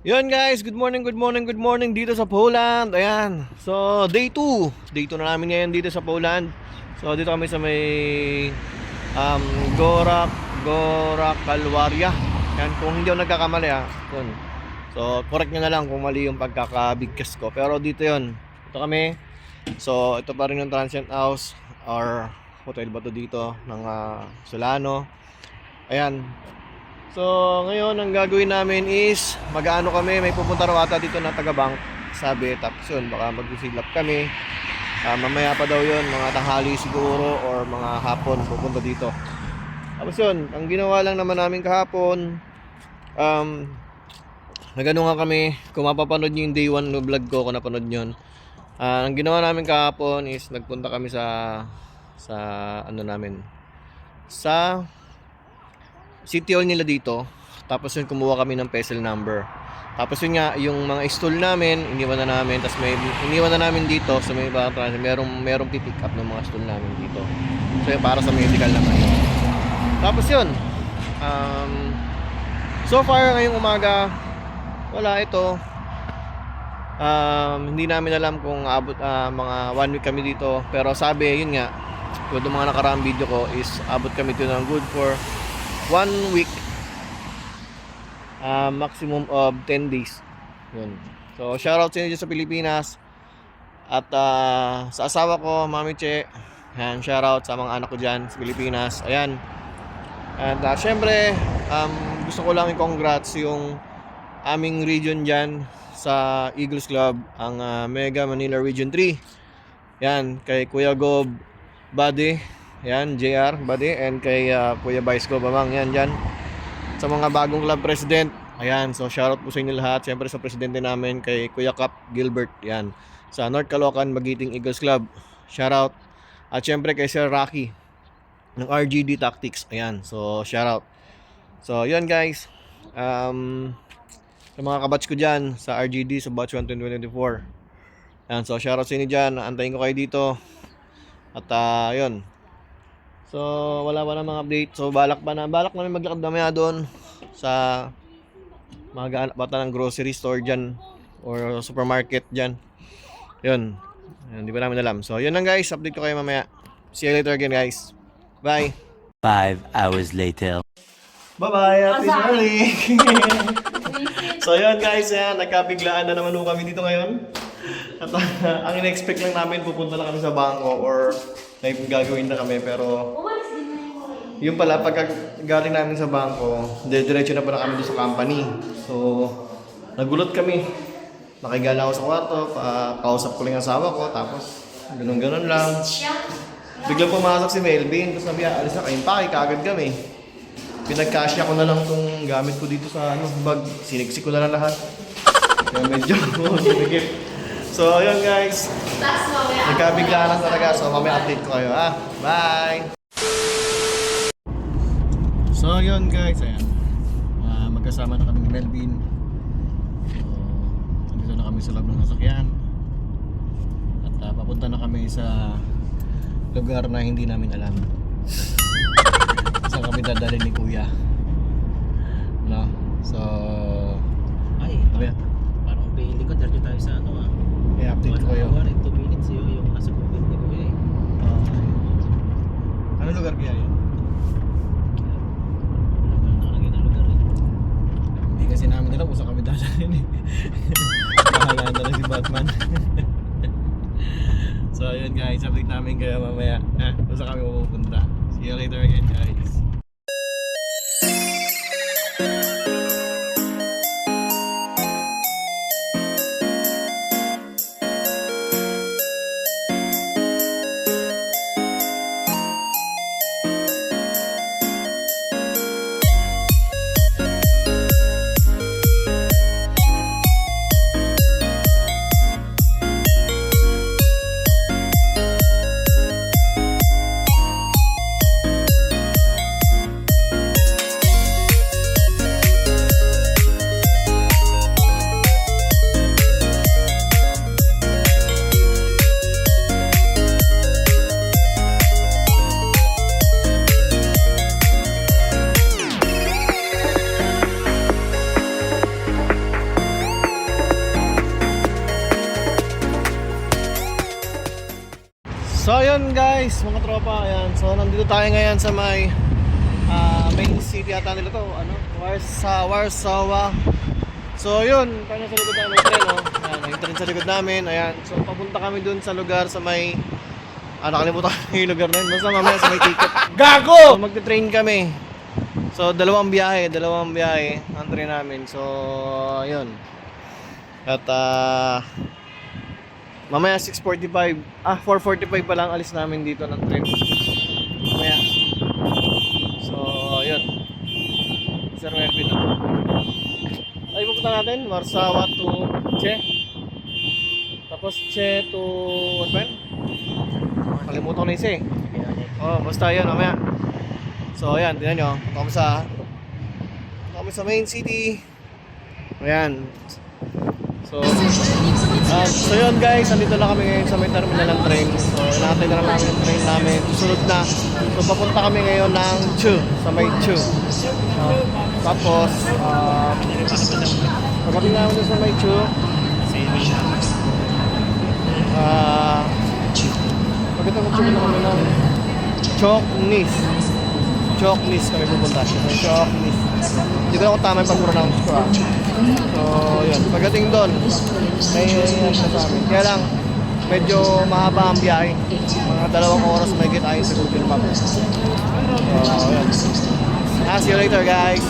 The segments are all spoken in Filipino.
Yun guys, good morning, good morning, good morning dito sa Poland. Ayan. So, day 2. Day 2 na namin ngayon dito sa Poland. So, dito kami sa may um, Gorak, Gorak Kalwarya. Yan, kung hindi ako nagkakamali Yun. So, correct nyo na lang kung mali yung pagkakabigkas ko. Pero dito yun. Ito kami. So, ito pa rin yung transient house or hotel ba to dito ng Solano. Ayan. So, ngayon ang gagawin namin is mag-aano kami, may pupunta raw ata dito na taga-bank, sabi. Tapos yun, baka mag-silap kami. Mamaya pa daw yun, mga tanghali siguro or mga hapon pupunta dito. Tapos yun, ang ginawa lang naman namin kahapon, nagano nga kami, kung mapapanood nyo yung day 1 no vlog ko, kung napanood nyo. Ang ginawa namin kahapon is nagpunta kami sa ano namin, sa city hall nila dito. Tapos yun, kumuha kami ng PESEL number. Tapos yun nga, yung mga stool namin iniwan na namin. Tapos may iniwan na namin dito. So may merong pipick up ng mga stool namin dito. So yun, para sa medical naman yun. Tapos yun, so far ngayong umaga wala ito. Hindi namin alam kung abot mga 1 week kami dito. Pero sabi, yun nga, yung mga nakaraang video ko is abot kami dito ng good for 1 week, maximum of 10 days. Yun. So shoutout sa inyo sa Pilipinas. At sa asawa ko, Mami Che. Ayan, shoutout sa mga anak ko dyan sa Pilipinas. Ayan. And syempre, gusto ko lang i-congrats yung aming region dyan sa Eagles Club, ang Mega Manila Region 3. Yan, kay Kuya Gob Buddy, yan, JR Buddy, and kay Kuya Vice ko Bamang, yan dyan. Sa mga bagong club president, ayan, so shoutout po sa inyo lahat. Siyempre sa presidente namin, kay Kuya Cap Gilbert, yan. Sa North Caloocan Magiting Eagles Club, shoutout. At siyempre kay Sir Rocky ng RGD Tactics, ayan, so shoutout. So yun guys, sa mga kabatch ko dyan sa RGD, sa batch 1 2024, ayan, so shoutout sa inyo dyan. Antayin ko kayo dito. At yun, so wala pa na mga update. So balak namin maglakad mamaya doon sa mga bata ng grocery store dyan or supermarket dyan. Yun, hindi pa namin alam. So yun lang guys, update ko kayo mamaya. See you later again guys. Bye. 5 hours later. Bye bye, happy morning. So yun guys, yan, nagkabiglaan na naman kami dito ngayon. At ang in-expect lang namin, pupunta lang kami sa bangko or may gagawin na kami. Pero yung pala, pagka galing namin sa bangko, diretso na pala kami doon sa company. So nagulat kami. Nakigala ako sa kwarto, kausap ko lang ang asawa ko, tapos ganun-ganun lang. Biglang pumasok si Melvin, tapos sabi, alis na kayong pake, kaagad kami. Pinagkasya ko na lang itong gamit ko dito sa bag. Siniksik ko na lang lahat. Kaya medyo sinigip. So yun guys, nagkabigla lang talaga. So mamaya update ko kayo Bye! So yun guys, ayan, magkasama na kami ni Melvin. So nandito na kami sa loob ng sasakyan. At papunta na kami sa lugar na hindi namin alam. Saan kami dadalhin ni Kuya, no? So ay, parang pili ko, diretso tayo sa i-update ko kayo. 1 hour and 2 minutes yung nasa COVID ni Kuya Ano lugar kaya yun? Nakalagay na lugar Hindi kasi namin alam kung saan kami dadalhin Bahala na lang si Batman. So ayun guys, update namin kayo mamaya kung saan kami pupunta. See you later again guys. So ayun guys, mga tropa, ayan. So nandito tayo ngayon sa may main city ata nila to, ano? Warsaw. So yun, kanya sa likod namin may tren, oh. Ayan, may tren sa likod namin, ayan. So papunta kami dun sa lugar sa may nakalimutan ko yung lugar na yun. Basta mamaya sa may ticket. Gago! So magte-train kami. So dalawang biyahe ang train namin. So ayun. At mamaya 6:45, 4:45 pa lang alis namin dito ng train. Mamaya. So, yun. Sir Melvin. Ay, pupunta natin. Warsaw to Che. Tapos Che to... what ba yun? Kalimutan ko na isa eh. Basta yun, mamaya. So, ayan. Tingnan nyo. Kami sa main city. Ayan. So yun guys, nandito na kami ngayon sa may terminal ng train. So inaantay na lang namin yung train namin. Susunod na. So papunta kami ngayon ng Chu, sa may Chu. Tapos pagdating namin doon sa may Chu, pagdating ng Chu na kami ng Choknis kami pupunta. Choknis. Hindi ko lang kung tama yung pag-pronounce ko So, yun. Pagdating doon, may yan sa amin. Kaya lang, medyo mahaba ang biyahe. Mga 2 oras may get ayon sa Google Maps. So, yun. See you later, guys.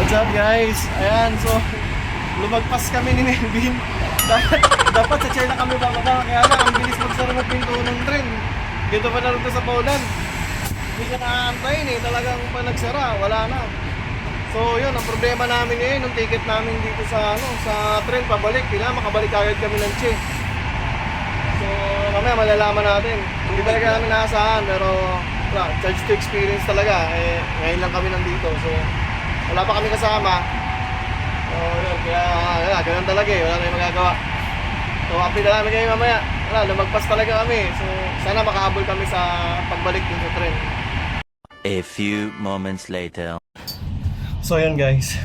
What's up guys? Ayan, so lumagpas kami ni Melvin. dapat sa China kami bababa. Kaya lang, ang bilis magsara ng pinto ng tren. Dito pa na rin sa Poland. Hindi ka naaantayin eh. Talagang pa nagsara, wala na. So yun, ang problema namin ngayon, yung ticket namin dito sa tren pabalik. Kailangan makabalik agad kami ng Che. So mamaya malalaman natin. Hindi talaga namin naasahan, pero charge to experience talaga. Ngayon lang kami nandito. So wala pa kami kasama. So yun, kaya ganun talaga eh. Wala na yung magagawa. So update na namin kayo mamaya. Lumagpas talaga kami. So sana makahabol kami sa pagbalik dun sa tren. A few moments later. So yun guys,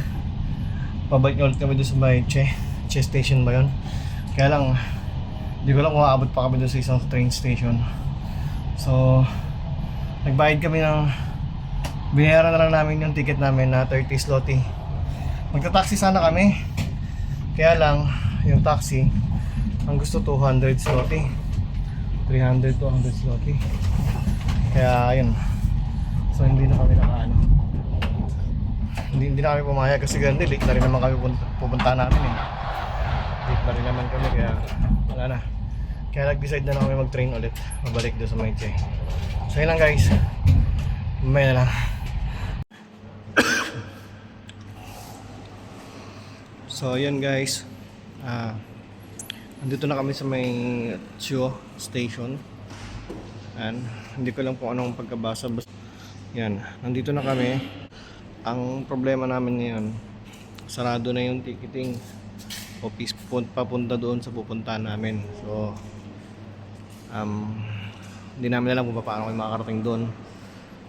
pabalik ulit kami doon sa may Che station ba yun? Kaya lang, hindi ko lang kung aabot pa kami doon sa isang train station. So nagbayad kami ng, binayaran na lang namin yung ticket namin na 30 zloty. Magta-taxi sana kami, kaya lang yung taxi ang gusto 200 zloty, 300 to 100 zloty. Kaya ayun, so hindi na kami nakaano, hindi na kami pumayag kasi ganun, late na rin naman kami pupunta namin eh. Late na rin naman kami, kaya wala na. Kaya nag-decide na kami mag-train ulit, mabalik doon sa Maite. So yun lang guys, mamaya na lang. So yun guys, nandito na kami sa may Chuo station. And hindi ko lang po anong pagkabasa. Yan, nandito na kami. Ang problema namin ngayon, sarado na yung ticketing office papunta doon sa pupuntahan namin. So hindi namin alam kung paano kami makakarating doon.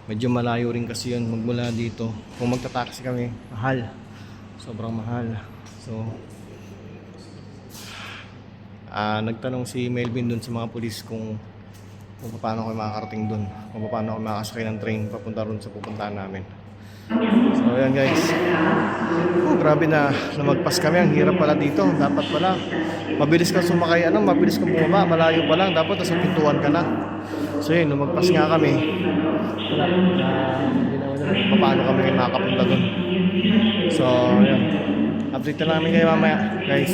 Medyo malayo rin kasi yun magmula dito. Kung magta-taxi kami, mahal, sobrang mahal. So nagtanong si Melvin doon sa mga pulis kung paano kami makakarating doon, kung paano kami makakasakay ng train papunta ron sa pupuntahan namin. So ayan guys. Grabe na lumagpas kami. Ang hirap pala dito. Dapat pala mabilis kang sumakay, mabilis kang bumaba. Malayo pa lang. Dapat nasa pintuan ka na. So yun, lumagpas nga kami. Wala. Paano kami makakapunta doon. So ayan. Update na lang kami kayo mamaya guys.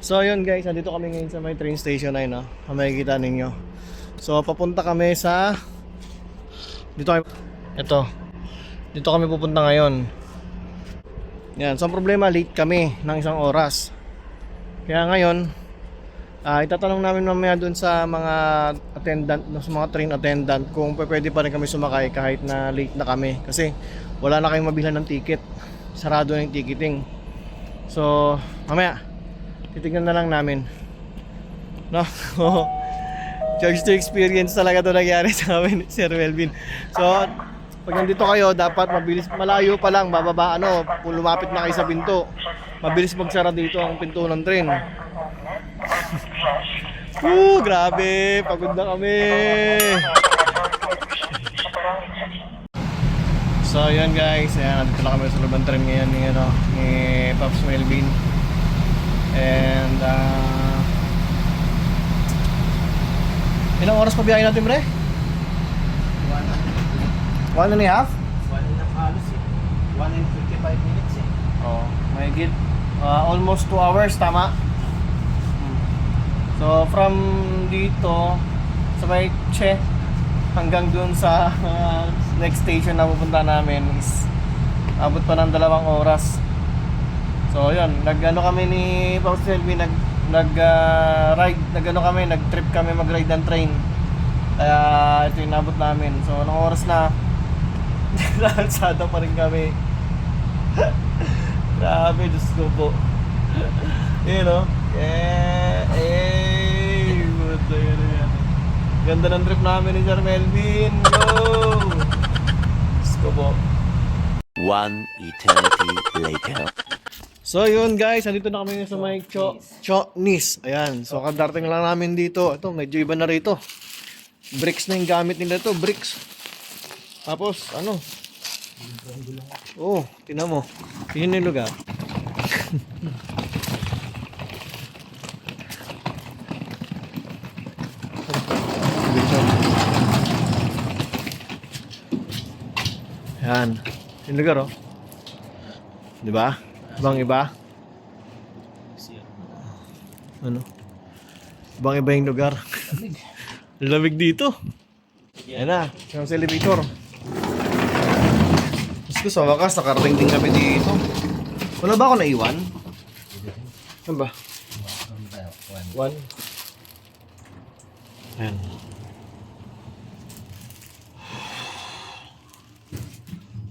So yun guys, nandito kami ngayon sa may train station ay no. Makikita ninyo. So papunta kami sa dito kami pupunta ngayon. Yan, so ang problema late kami ng 1 oras. Kaya ngayon, itatanong namin mamaya dun sa mga attendant, sa mga train attendant kung pwede pa rin kami sumakay kahit na late na kami. Kasi wala na kayong mabilhan ng ticket. Sarado na yung ticketing. So, mamaya, titignan na lang namin. No? Charge to experience talaga ito nangyari sa amin, Sir Melvin. So, pag nandito kayo, dapat mabilis, malayo pa lang, bababa, kung lumapit na kayo sa pinto. Mabilis magsara dito ang pinto ng train. Grabe, pagod na kami. So, yun guys, ayan, nandito lang kami sa loob ng train ngayon ni Pops Melvin. And, ilang oras pa biyahe natin, bre? 1 and a half? 1 and a half halos eh. 1 and 55 minutes eh. Oh, mahigit. Almost 2 hours, tama? So, from dito sa may Che hanggang dun sa next station na pupunta namin is abot pa ng 2 oras. So, yun. Kami ni Paus Selby, nag-trip kami mag-ride ng train. Kaya ito yung nabot namin. So, anong oras na? Nakalsada pa rin kami. Grabe, Diyos ko po. Yun o. Buta yun yan. Ganda ng trip namin ni Sir Melvin. Go! Diyos ko po. 1 eternity later. So yun guys, nandito na kami sa may Nis. Ayan, so kadarating lang namin dito. Ito, medyo iba na rito. Bricks na yung gamit nila ito, bricks. Tapos, tingnan mo. Yun yung lugar. Yan. Yung lugar, oh. Diba? Ibang iba? Ibang iba yung lugar. Lamig dito. Yan na, yung sa elevator. Mas ko sa wakas, nakarating din kami dito. Wala ba ako naiwan? Ano ba? 1. Ayan.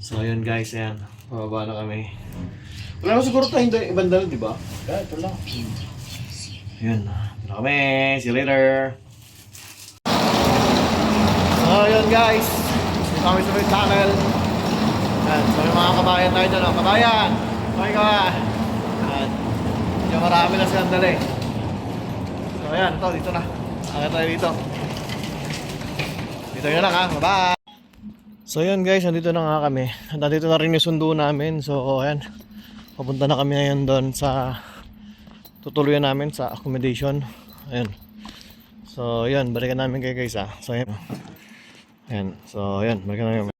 So yun guys, ayan. Pababa na kami. Wala na siguro tayong ibang dala, di ba? Ito lang. Ayan. Ito na kami. See you later. So yun guys. Dito kami sa may tunnel. Ayan. So yung mga kabayan tayo dyan. Kabayan! Okay ka! Ayan. Medyo marami na silang dala eh. So ayan. Ito, dito na. Akit tayo dito. Dito yun lang ha. Bye-bye! So yun guys, nandito na nga kami. Nandito na rin yung sundo namin. So ayan. Papunta na kami ngayon doon sa tutuluyan namin sa accommodation. Ayan. So ayan, balikan namin kayo guys ha. So ayan. Ayan. So ayan, balikan namin.